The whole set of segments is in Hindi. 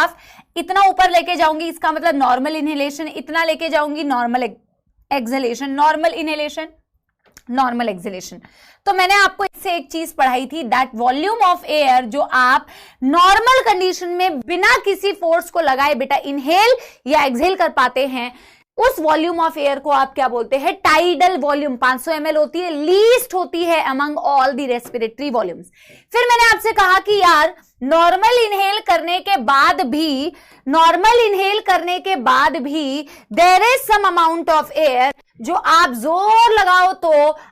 हाफ, इतना ऊपर लेके जाऊंगी इसका मतलब नॉर्मल इनहेलेशन, इतना लेके जाऊंगी normal exhalation, normal inhalation, normal exhalation. तो मैंने आपको इससे एक चीज पढ़ाई थी, दैट वॉल्यूम ऑफ एयर जो आप नॉर्मल कंडीशन में बिना किसी फोर्स को लगाए बेटा इनहेल या एक्सहेल कर पाते हैं, उस वॉल्यूम ऑफ एयर को आप क्या बोलते हैं, टाइडल वॉल्यूम। 500 ml होती है, लीस्ट होती है among all the respiratory volumes. फिर मैंने आपसे कहा कि यार नॉर्मल इनहेल करने के बाद भी there is some amount of air जो आप जोर लगाओ तो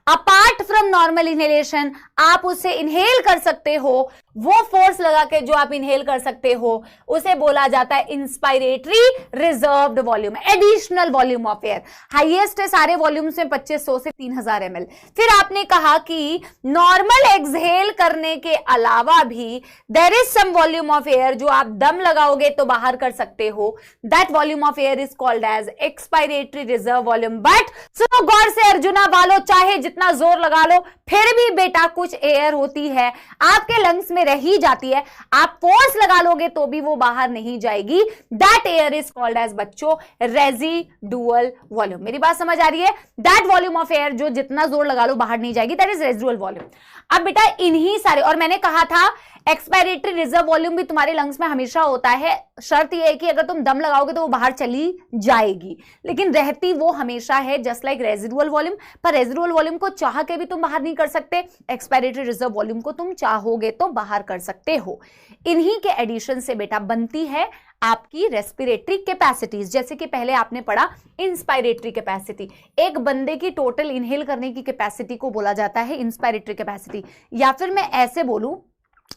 अपार्ट फ्रॉम नॉर्मल इनहेलेशन आप उसे इनहेल कर सकते हो, वो फोर्स लगा के जो आप इनहेल कर सकते हो उसे बोला जाता है inspiratory reserved volume, additional volume of air. Highest है सारे वॉल्यूम्स में 2500 से 3000 ml। फिर आपने कहा कि नॉर्मल एक्सहेल करने के अलावा भी there is some volume of air जो आप दम लगाओगे तो बाहर कर सकते हो, that volume of air is called as expiratory reserve volume. But सुनो गौर से अर्जुना वालों, चाहे जितना जोर लगा लो फिर भी बेटा कुछ एयर होती है आपके लंग्स में रह ही जाती है, आप फोर्स लगा लोगे तो भी वो बाहर नहीं जाएगी, that air is called as बच्चों रेजिडुअल वॉल्यूम। मेरी बात समझ आ रही है? दैट वॉल्यूम ऑफ एयर जो जितना जोर लगा लो बाहर नहीं जाएगी, दैट इज रेजिडुअल वॉल्यूम। अब बेटा इन्हीं सारे, और मैंने कहा था एक्सपायरेटरी रिजर्व वॉल्यूम भी तुम्हारे लंग्स में हमेशा होता है, शर्त यह है कि अगर तुम दम लगाओगे तो वो बाहर चली जाएगी, लेकिन रहती वो हमेशा है जस्ट लाइक रेजिडुअल वॉल्यूम। पर रेजिडुअल वॉल्यूम को चाह के भी तुम बाहर नहीं कर सकते, एक्सपायरेटरी रिजर्व वॉल्यूम को तुम चाहोगे तो बाहर कर सकते हो। इन्हीं के एडिशन से बेटा बनती है आपकी रेस्पिरेटरी कैपेसिटीज, जैसे कि पहले आपने पढ़ा इंस्पायरेटरी कैपेसिटी, एक बंदे की टोटल इनहेल करने की कैपेसिटी को बोला जाता है इंस्पायरेटरी कैपेसिटी। या फिर मैं ऐसे बोलूं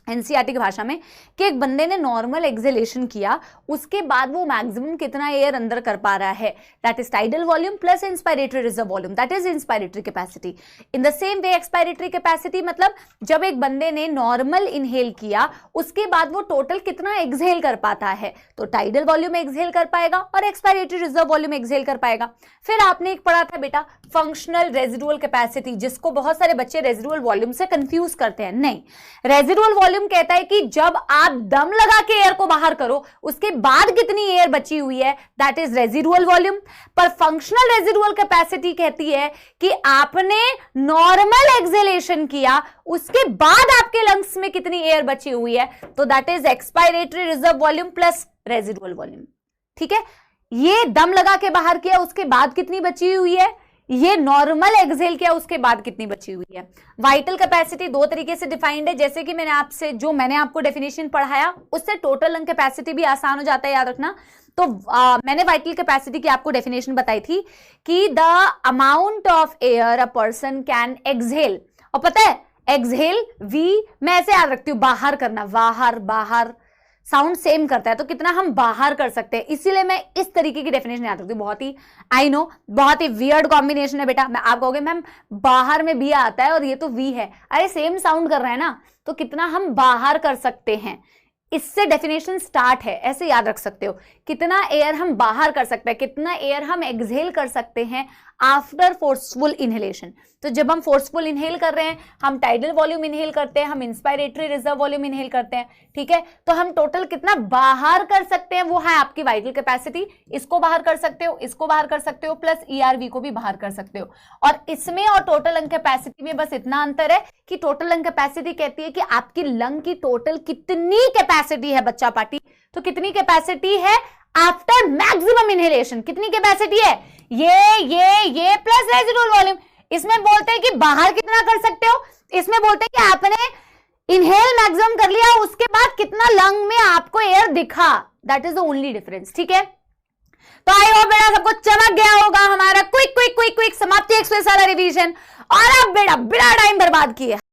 एनसीईआरटी की भाषा में कि एक बंदे ने नॉर्मल एक्सहेलेशन किया, उसके बाद वो मैक्सिमम कितना एयर अंदर कर पा रहा है, that is tidal volume plus inspiratory reserve volume, that is inspiratory capacity. In the same way expiratory capacity मतलब जब एक बंदे ने नॉर्मल इनहेल किया उसके बाद वो टोटल कितना एक्सहेल कर पाता है, तो टाइडल वॉल्यूम एक्सहेल कर पाएगा और एक्सपायरेटरी रिजर्व वॉल्यूम एक्सहेल कर पाएगा। फिर आपने एक पढ़ा था बेटा फंक्शनल रेजिडुअल कैपेसिटी, जिसको बहुत सारे बच्चे रेजिडुअल वॉल्यूम से कंफ्यूज करते हैं। नहीं, रेजिडुअल वॉल्यूम कहता है कि जब आप दम लगा के एयर को बाहर करो उसके बाद कितनी एयर बची हुई है, दैट इज रेजिडुअल वॉल्यूम। पर फंक्शनल रेजिडुअल कैपेसिटी कहती है कि आपने नॉर्मल एक्सहेलेशन किया उसके बाद आपके लंग्स में कितनी एयर बची हुई है, तो that is expiratory reserve volume plus residual volume. ठीक है, ये दम लगा के बाहर किया उसके बाद कितनी बची हुई है, ये नॉर्मल एक्सहेल किया उसके बाद कितनी बची हुई है। वाइटल कैपेसिटी दो तरीके से डिफाइंड है, जैसे कि मैंने आपको डेफिनेशन पढ़ाया उससे टोटल लंग कैपेसिटी भी आसान हो जाता है याद रखना। तो मैंने वाइटल कैपेसिटी की आपको डेफिनेशन बताई थी कि the amount of air a person can exhale, और पता है एक्सहेल वी मैं ऐसे याद रखती हूं, बाहर करना, बाहर साउंड सेम करता है, तो कितना हम बाहर कर सकते हैं, इसीलिए मैं इस तरीके की डेफिनेशन याद रखती हूँ। बहुत ही आई नो बहुत ही वियर्ड कॉम्बिनेशन है बेटा, मैं आप कहोगे मैम बाहर में बी आता है और ये तो वी है, अरे सेम साउंड कर रहा है ना, तो कितना हम बाहर कर सकते हैं, इससे डेफिनेशन स्टार्ट है, ऐसे याद रख सकते हो। कितना एयर हम बाहर कर सकते हैं, कितना एयर हम एक्सहेल कर सकते हैं आफ्टर फोर्सफुल इनहेलेशन। तो जब हम फोर्सफुल इनहेल कर रहे हैं हम टाइडल वॉल्यूम इनहेल करते हैं, हम इंस्पायरेटरी रिजर्व वॉल्यूम इनहेल करते हैं, ठीक है, तो हम टोटल कितना बाहर कर सकते हैं वो है आपकी वाइटल कैपेसिटी। इसको बाहर कर सकते हो, इसको बाहर कर सकते हो, प्लस ईआरवी को भी बाहर कर सकते हो। और इसमें और टोटल लंग कैपेसिटी में बस इतना अंतर है कि टोटल लंग कैपेसिटी कहती है कि आपकी लंग की टोटल कितनी कैपेसिटी है बच्चा पार्टी, तो कितनी कैपेसिटी है आफ्टर मैक्सिमम इनहेलेशन, कितनी कैपेसिटी है, ये प्लस रेजिडुअल वॉल्यूम। इसमें बोलते हैं कि बाहर कितना कर सकते हो, इसमें बोलते हैं कि आपने इनहेल मैक्सिमम कर लिया उसके बाद कितना लंग में आपको एयर दिखा, that is the only difference. ठीक है, तो आई होप बेटा सबको चमक गया होगा हमारा क्विक समाप्ति एक्सप्रेस वाला रिवीजन, और अब बेटा बिना टाइम बर्बाद किए